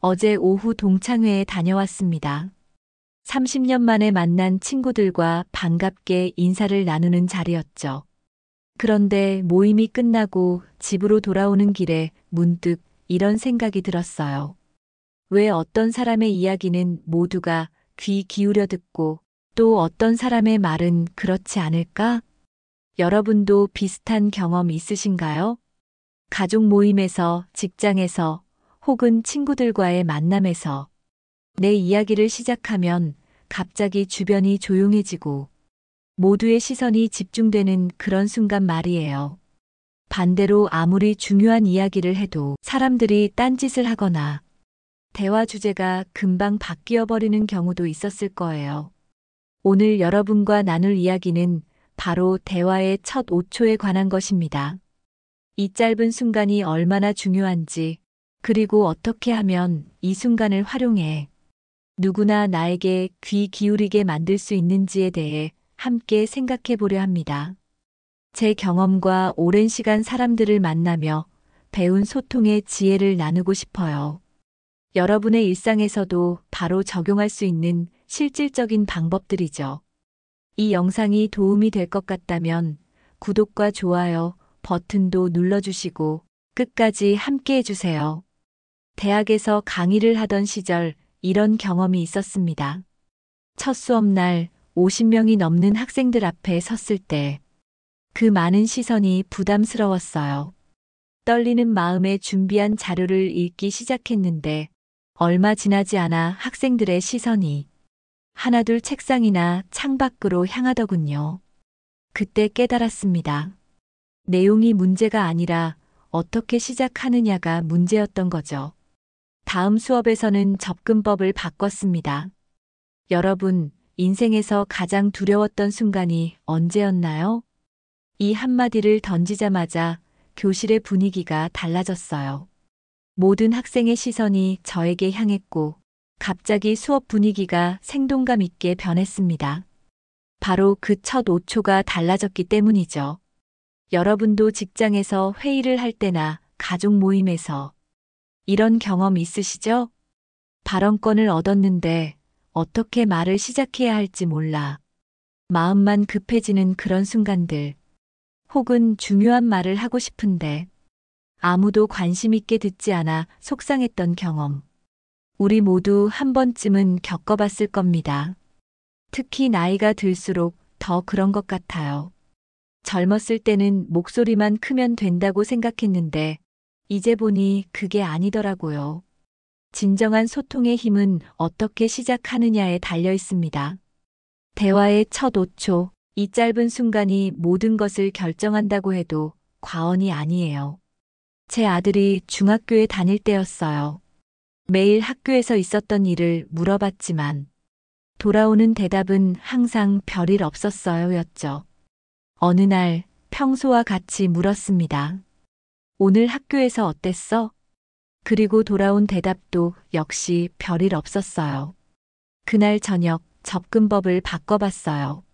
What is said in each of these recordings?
어제 오후 동창회에 다녀왔습니다. 30년 만에 만난 친구들과 반갑게 인사를 나누는 자리였죠. 그런데 모임이 끝나고 집으로 돌아오는 길에 문득 이런 생각이 들었어요. 왜 어떤 사람의 이야기는 모두가 귀 기울여 듣고 또 어떤 사람의 말은 그렇지 않을까? 여러분도 비슷한 경험 있으신가요? 가족 모임에서, 직장에서, 혹은 친구들과의 만남에서 내 이야기를 시작하면 갑자기 주변이 조용해지고 모두의 시선이 집중되는 그런 순간 말이에요. 반대로 아무리 중요한 이야기를 해도 사람들이 딴짓을 하거나 대화 주제가 금방 바뀌어 버리는 경우도 있었을 거예요. 오늘 여러분과 나눌 이야기는 바로 대화의 첫 5초에 관한 것입니다. 이 짧은 순간이 얼마나 중요한지, 그리고 어떻게 하면 이 순간을 활용해 누구나 나에게 귀 기울이게 만들 수 있는지에 대해 함께 생각해 보려 합니다. 제 경험과 오랜 시간 사람들을 만나며 배운 소통의 지혜를 나누고 싶어요. 여러분의 일상에서도 바로 적용할 수 있는 실질적인 방법들이죠. 이 영상이 도움이 될 것 같다면 구독과 좋아요 버튼도 눌러주시고 끝까지 함께 해주세요. 대학에서 강의를 하던 시절 이런 경험이 있었습니다. 첫 수업날 50명이 넘는 학생들 앞에 섰을 때 그 많은 시선이 부담스러웠어요. 떨리는 마음에 준비한 자료를 읽기 시작했는데 얼마 지나지 않아 학생들의 시선이 하나둘 책상이나 창밖으로 향하더군요. 그때 깨달았습니다. 내용이 문제가 아니라 어떻게 시작하느냐가 문제였던 거죠. 다음 수업에서는 접근법을 바꿨습니다. 여러분, 인생에서 가장 두려웠던 순간이 언제였나요? 이 한마디를 던지자마자 교실의 분위기가 달라졌어요. 모든 학생의 시선이 저에게 향했고 갑자기 수업 분위기가 생동감 있게 변했습니다. 바로 그 첫 5초가 달라졌기 때문이죠. 여러분도 직장에서 회의를 할 때나 가족 모임에서 이런 경험 있으시죠? 발언권을 얻었는데 어떻게 말을 시작해야 할지 몰라 마음만 급해지는 그런 순간들, 혹은 중요한 말을 하고 싶은데 아무도 관심 있게 듣지 않아 속상했던 경험. 우리 모두 한 번쯤은 겪어봤을 겁니다. 특히 나이가 들수록 더 그런 것 같아요. 젊었을 때는 목소리만 크면 된다고 생각했는데 이제 보니 그게 아니더라고요. 진정한 소통의 힘은 어떻게 시작하느냐에 달려 있습니다. 대화의 첫 5초, 이 짧은 순간이 모든 것을 결정한다고 해도 과언이 아니에요. 제 아들이 중학교에 다닐 때였어요. 매일 학교에서 있었던 일을 물어봤지만 돌아오는 대답은 항상 별일 없었어요 였죠. 어느 날 평소와 같이 물었습니다. 오늘 학교에서 어땠어? 그리고 돌아온 대답도 역시 별일 없었어요. 그날 저녁 접근법을 바꿔봤어요.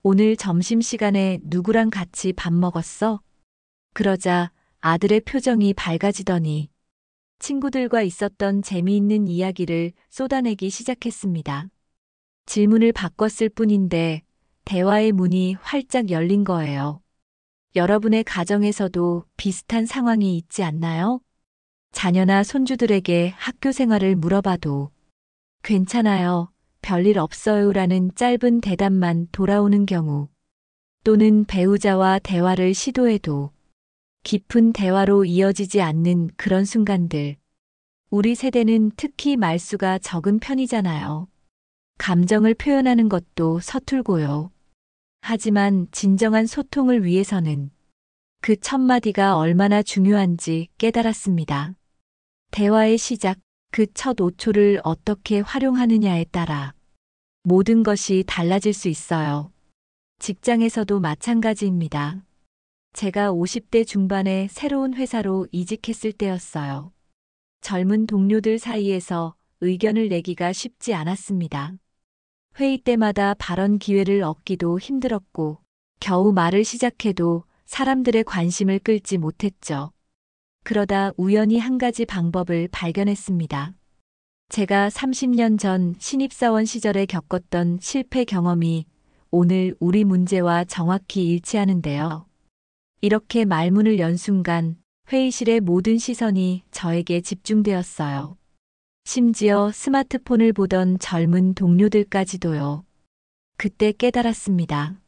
오늘 점심시간에 누구랑 같이 밥 먹었어? 그러자 아들의 표정이 밝아지더니 친구들과 있었던 재미있는 이야기를 쏟아내기 시작했습니다. 질문을 바꿨을 뿐인데 대화의 문이 활짝 열린 거예요. 여러분의 가정에서도 비슷한 상황이 있지 않나요? 자녀나 손주들에게 학교 생활을 물어봐도 괜찮아요, 별일 없어요라는 짧은 대답만 돌아오는 경우, 또는 배우자와 대화를 시도해도 깊은 대화로 이어지지 않는 그런 순간들. 우리 세대는 특히 말수가 적은 편이잖아요. 감정을 표현하는 것도 서툴고요. 하지만 진정한 소통을 위해서는 그 첫 마디가 얼마나 중요한지 깨달았습니다. 대화의 시작, 그 첫 5초를 어떻게 활용하느냐에 따라 모든 것이 달라질 수 있어요. 직장에서도 마찬가지입니다. 제가 50대 중반에 새로운 회사로 이직했을 때였어요. 젊은 동료들 사이에서 의견을 내기가 쉽지 않았습니다. 회의 때마다 발언 기회를 얻기도 힘들었고, 겨우 말을 시작해도 사람들의 관심을 끌지 못했죠. 그러다 우연히 한 가지 방법을 발견했습니다. 제가 30년 전 신입사원 시절에 겪었던 실패 경험이 오늘 우리 문제와 정확히 일치하는데요. 이렇게 말문을 연 순간 회의실의 모든 시선이 저에게 집중되었어요. 심지어 스마트폰을 보던 젊은 동료들까지도요. 그때 깨달았습니다.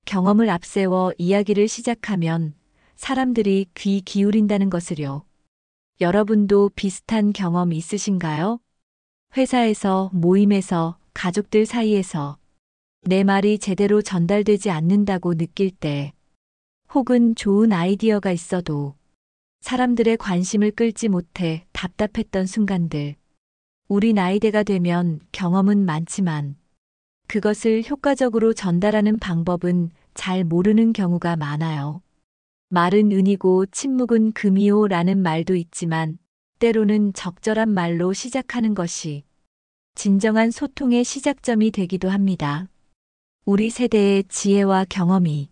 경험을 앞세워 이야기를 시작하면 사람들이 귀 기울인다는 것을요. 여러분도 비슷한 경험 있으신가요? 회사에서, 모임에서, 가족들 사이에서 내 말이 제대로 전달되지 않는다고 느낄 때, 혹은 좋은 아이디어가 있어도 사람들의 관심을 끌지 못해 답답했던 순간들. 우리 나이대가 되면 경험은 많지만 그것을 효과적으로 전달하는 방법은 잘 모르는 경우가 많아요. 말은 은이고 침묵은 금이요라는 말도 있지만 때로는 적절한 말로 시작하는 것이 진정한 소통의 시작점이 되기도 합니다. 우리 세대의 지혜와 경험이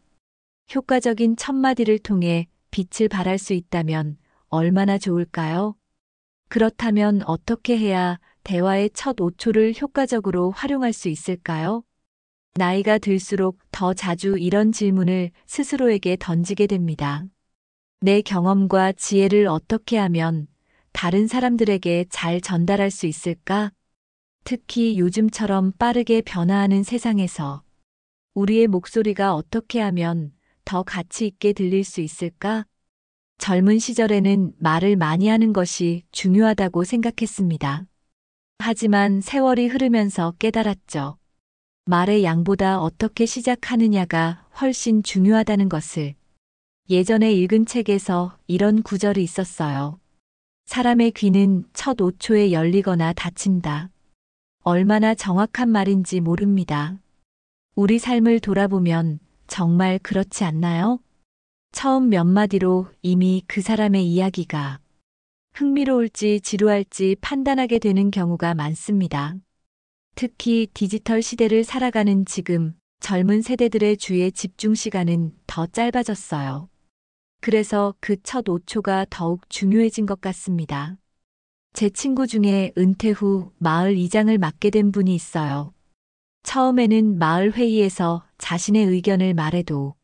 효과적인 첫마디를 통해 빛을 발할 수 있다면 얼마나 좋을까요? 그렇다면 어떻게 해야 대화의 첫 5초를 효과적으로 활용할 수 있을까요? 나이가 들수록 더 자주 이런 질문을 스스로에게 던지게 됩니다. 내 경험과 지혜를 어떻게 하면 다른 사람들에게 잘 전달할 수 있을까? 특히 요즘처럼 빠르게 변화하는 세상에서 우리의 목소리가 어떻게 하면 더 가치 있게 들릴 수 있을까? 젊은 시절에는 말을 많이 하는 것이 중요하다고 생각했습니다. 하지만 세월이 흐르면서 깨달았죠. 말의 양보다 어떻게 시작하느냐가 훨씬 중요하다는 것을. 예전에 읽은 책에서 이런 구절이 있었어요. 사람의 귀는 첫 5초에 열리거나 닫힌다. 얼마나 정확한 말인지 모릅니다. 우리 삶을 돌아보면 정말 그렇지 않나요? 처음 몇 마디로 이미 그 사람의 이야기가 흥미로울지 지루할지 판단하게 되는 경우가 많습니다. 특히 디지털 시대를 살아가는 지금 젊은 세대들의 주의 집중 시간은 더 짧아졌어요. 그래서 그 첫 5초가 더욱 중요해진 것 같습니다. 제 친구 중에 은퇴 후 마을 이장을 맡게 된 분이 있어요. 처음에는 마을 회의에서 자신의 의견을 말해도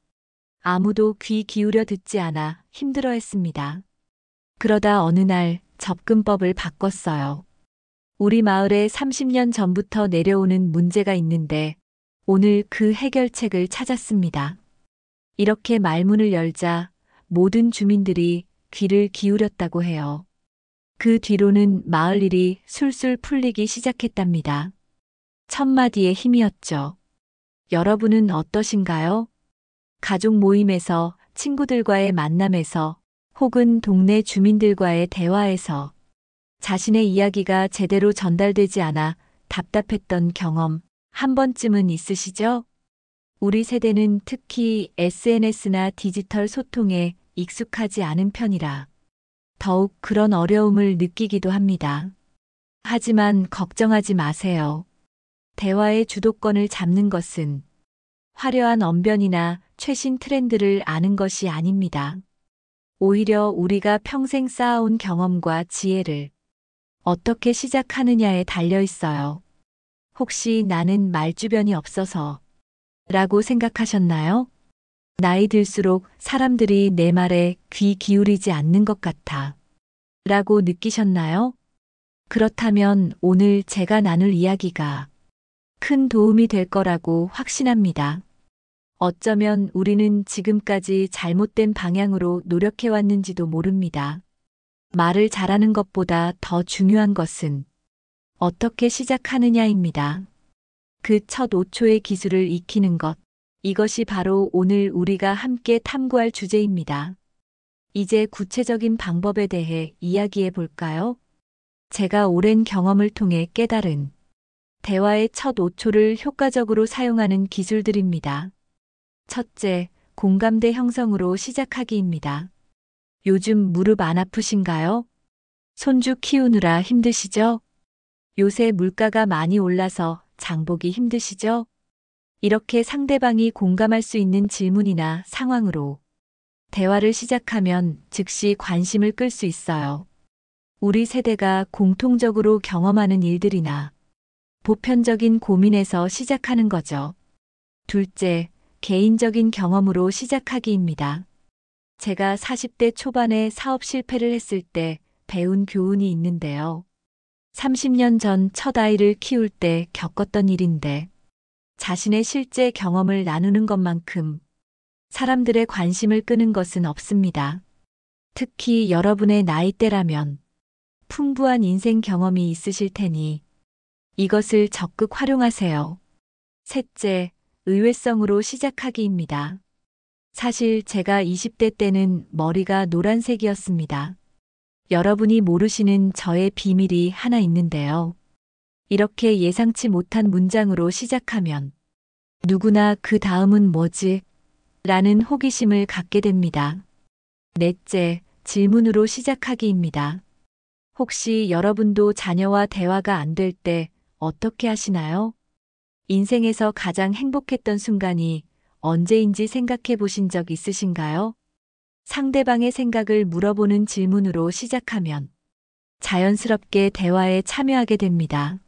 아무도 귀 기울여 듣지 않아 힘들어했습니다. 그러다 어느 날 접근법을 바꿨어요. 우리 마을에 30년 전부터 내려오는 문제가 있는데 오늘 그 해결책을 찾았습니다. 이렇게 말문을 열자 모든 주민들이 귀를 기울였다고 해요. 그 뒤로는 마을 일이 술술 풀리기 시작했답니다. 첫마디의 힘이었죠. 여러분은 어떠신가요? 가족 모임에서, 친구들과의 만남에서, 혹은 동네 주민들과의 대화에서 자신의 이야기가 제대로 전달되지 않아 답답했던 경험 한 번쯤은 있으시죠? 우리 세대는 특히 SNS나 디지털 소통에 익숙하지 않은 편이라 더욱 그런 어려움을 느끼기도 합니다. 하지만 걱정하지 마세요. 대화의 주도권을 잡는 것은 화려한 언변이나 최신 트렌드를 아는 것이 아닙니다. 오히려 우리가 평생 쌓아온 경험과 지혜를 어떻게 시작하느냐에 달려 있어요. 혹시 나는 말주변이 없어서 라고 생각하셨나요? 나이 들수록 사람들이 내 말에 귀 기울이지 않는 것 같아 라고 느끼셨나요? 그렇다면 오늘 제가 나눌 이야기가 큰 도움이 될 거라고 확신합니다. 어쩌면 우리는 지금까지 잘못된 방향으로 노력해왔는지도 모릅니다. 말을 잘하는 것보다 더 중요한 것은 어떻게 시작하느냐입니다. 그 첫 5초의 기술을 익히는 것. 이것이 바로 오늘 우리가 함께 탐구할 주제입니다. 이제 구체적인 방법에 대해 이야기해 볼까요? 제가 오랜 경험을 통해 깨달은 대화의 첫 5초를 효과적으로 사용하는 기술들입니다. 첫째, 공감대 형성으로 시작하기입니다. 요즘 무릎 안 아프신가요? 손주 키우느라 힘드시죠? 요새 물가가 많이 올라서 장보기 힘드시죠? 이렇게 상대방이 공감할 수 있는 질문이나 상황으로 대화를 시작하면 즉시 관심을 끌 수 있어요. 우리 세대가 공통적으로 경험하는 일들이나 보편적인 고민에서 시작하는 거죠. 둘째, 개인적인 경험으로 시작하기입니다. 제가 40대 초반에 사업 실패를 했을 때 배운 교훈이 있는데요. 30년 전 첫 아이를 키울 때 겪었던 일인데 자신의 실제 경험을 나누는 것만큼 사람들의 관심을 끄는 것은 없습니다. 특히 여러분의 나이대라면 풍부한 인생 경험이 있으실 테니 이것을 적극 활용하세요. 셋째, 의외성으로 시작하기입니다. 사실 제가 20대 때는 머리가 노란색이었습니다. 여러분이 모르시는 저의 비밀이 하나 있는데요. 이렇게 예상치 못한 문장으로 시작하면 누구나 그 다음은 뭐지? 라는 호기심을 갖게 됩니다. 넷째, 질문으로 시작하기입니다. 혹시 여러분도 자녀와 대화가 안 될 때 어떻게 하시나요? 인생에서 가장 행복했던 순간이 언제인지 생각해 보신 적 있으신가요? 상대방의 생각을 물어보는 질문으로 시작하면 자연스럽게 대화에 참여하게 됩니다.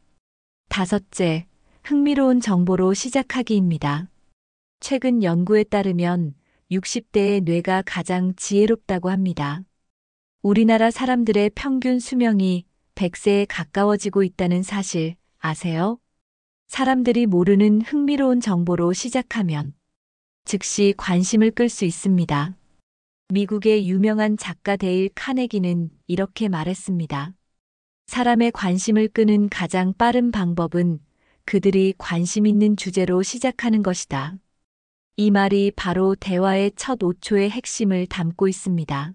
다섯째, 흥미로운 정보로 시작하기입니다. 최근 연구에 따르면 60대의 뇌가 가장 지혜롭다고 합니다. 우리나라 사람들의 평균 수명이 100세에 가까워지고 있다는 사실 아세요? 사람들이 모르는 흥미로운 정보로 시작하면 즉시 관심을 끌 수 있습니다. 미국의 유명한 작가 데일 카네기는 이렇게 말했습니다. 사람의 관심을 끄는 가장 빠른 방법은 그들이 관심 있는 주제로 시작하는 것이다. 이 말이 바로 대화의 첫 5초의 핵심을 담고 있습니다.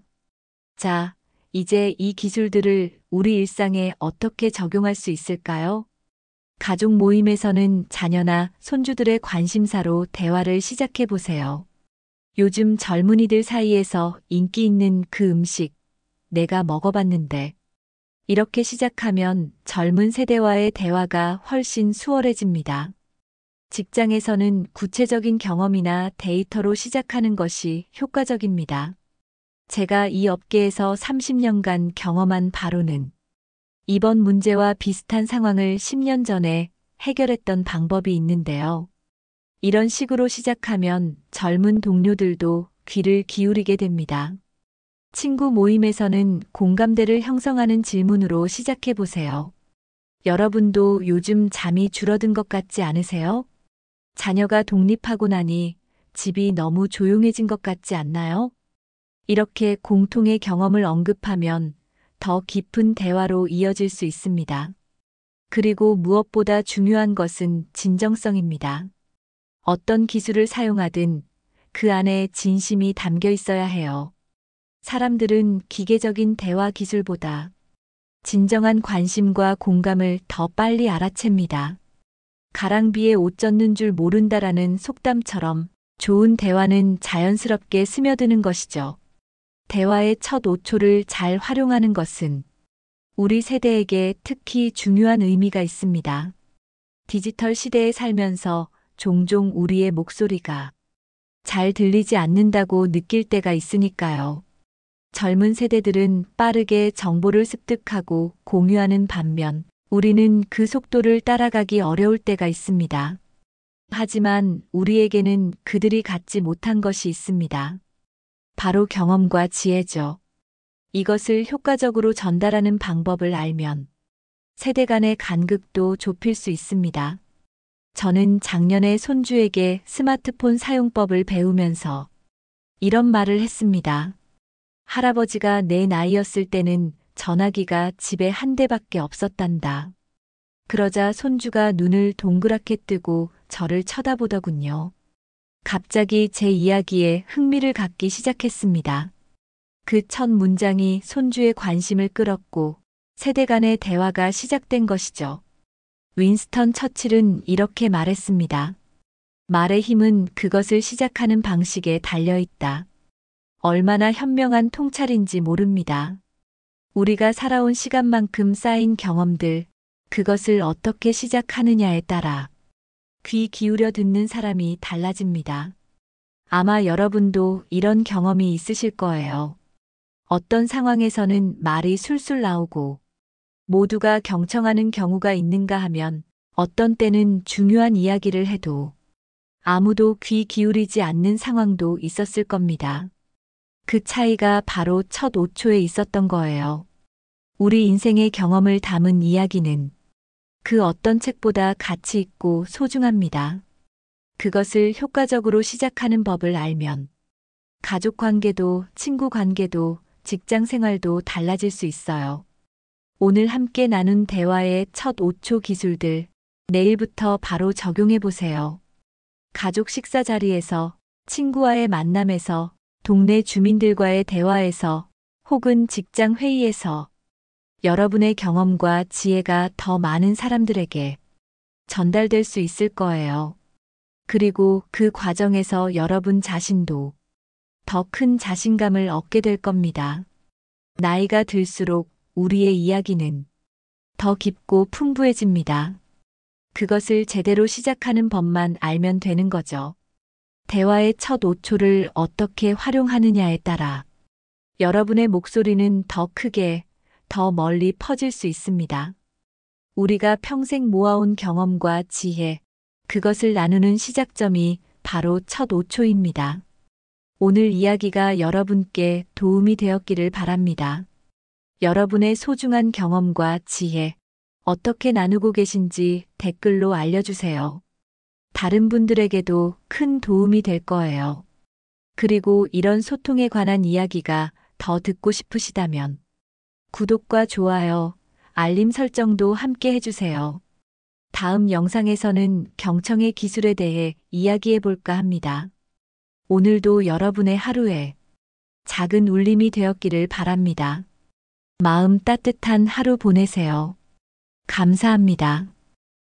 자, 이제 이 기술들을 우리 일상에 어떻게 적용할 수 있을까요? 가족 모임에서는 자녀나 손주들의 관심사로 대화를 시작해 보세요. 요즘 젊은이들 사이에서 인기 있는 그 음식, 내가 먹어봤는데. 이렇게 시작하면 젊은 세대와의 대화가 훨씬 수월해집니다. 직장에서는 구체적인 경험이나 데이터로 시작하는 것이 효과적입니다. 제가 이 업계에서 30년간 경험한 바로는 이번 문제와 비슷한 상황을 10년 전에 해결했던 방법이 있는데요. 이런 식으로 시작하면 젊은 동료들도 귀를 기울이게 됩니다. 친구 모임에서는 공감대를 형성하는 질문으로 시작해 보세요. 여러분도 요즘 잠이 줄어든 것 같지 않으세요? 자녀가 독립하고 나니 집이 너무 조용해진 것 같지 않나요? 이렇게 공통의 경험을 언급하면 더 깊은 대화로 이어질 수 있습니다. 그리고 무엇보다 중요한 것은 진정성입니다. 어떤 기술을 사용하든 그 안에 진심이 담겨 있어야 해요. 사람들은 기계적인 대화 기술보다 진정한 관심과 공감을 더 빨리 알아챕니다. 가랑비에 옷 젖는 줄 모른다라는 속담처럼 좋은 대화는 자연스럽게 스며드는 것이죠. 대화의 첫 5초를 잘 활용하는 것은 우리 세대에게 특히 중요한 의미가 있습니다. 디지털 시대에 살면서 종종 우리의 목소리가 잘 들리지 않는다고 느낄 때가 있으니까요. 젊은 세대들은 빠르게 정보를 습득하고 공유하는 반면 우리는 그 속도를 따라가기 어려울 때가 있습니다. 하지만 우리에게는 그들이 갖지 못한 것이 있습니다. 바로 경험과 지혜죠. 이것을 효과적으로 전달하는 방법을 알면 세대 간의 간극도 좁힐 수 있습니다. 저는 작년에 손주에게 스마트폰 사용법을 배우면서 이런 말을 했습니다. 할아버지가 내 나이였을 때는 전화기가 집에 한 대밖에 없었단다. 그러자 손주가 눈을 동그랗게 뜨고 저를 쳐다보더군요. 갑자기 제 이야기에 흥미를 갖기 시작했습니다. 그 첫 문장이 손주의 관심을 끌었고 세대 간의 대화가 시작된 것이죠. 윈스턴 처칠은 이렇게 말했습니다. 말의 힘은 그것을 시작하는 방식에 달려있다. 얼마나 현명한 통찰인지 모릅니다. 우리가 살아온 시간만큼 쌓인 경험들, 그것을 어떻게 시작하느냐에 따라 귀 기울여 듣는 사람이 달라집니다. 아마 여러분도 이런 경험이 있으실 거예요. 어떤 상황에서는 말이 술술 나오고 모두가 경청하는 경우가 있는가 하면 어떤 때는 중요한 이야기를 해도 아무도 귀 기울이지 않는 상황도 있었을 겁니다. 그 차이가 바로 첫 5초에 있었던 거예요. 우리 인생의 경험을 담은 이야기는 그 어떤 책보다 가치 있고 소중합니다. 그것을 효과적으로 시작하는 법을 알면 가족 관계도, 친구 관계도, 직장 생활도 달라질 수 있어요. 오늘 함께 나눈 대화의 첫 5초 기술들, 내일부터 바로 적용해 보세요. 가족 식사 자리에서, 친구와의 만남에서, 동네 주민들과의 대화에서, 혹은 직장 회의에서 여러분의 경험과 지혜가 더 많은 사람들에게 전달될 수 있을 거예요. 그리고 그 과정에서 여러분 자신도 더 큰 자신감을 얻게 될 겁니다. 나이가 들수록 우리의 이야기는 더 깊고 풍부해집니다. 그것을 제대로 시작하는 법만 알면 되는 거죠. 대화의 첫 5초를 어떻게 활용하느냐에 따라 여러분의 목소리는 더 크게, 더 멀리 퍼질 수 있습니다. 우리가 평생 모아온 경험과 지혜, 그것을 나누는 시작점이 바로 첫 5초입니다. 오늘 이야기가 여러분께 도움이 되었기를 바랍니다. 여러분의 소중한 경험과 지혜, 어떻게 나누고 계신지 댓글로 알려주세요. 다른 분들에게도 큰 도움이 될 거예요. 그리고 이런 소통에 관한 이야기가 더 듣고 싶으시다면 구독과 좋아요, 알림 설정도 함께 해주세요. 다음 영상에서는 경청의 기술에 대해 이야기해 볼까 합니다. 오늘도 여러분의 하루에 작은 울림이 되었기를 바랍니다. 마음 따뜻한 하루 보내세요. 감사합니다.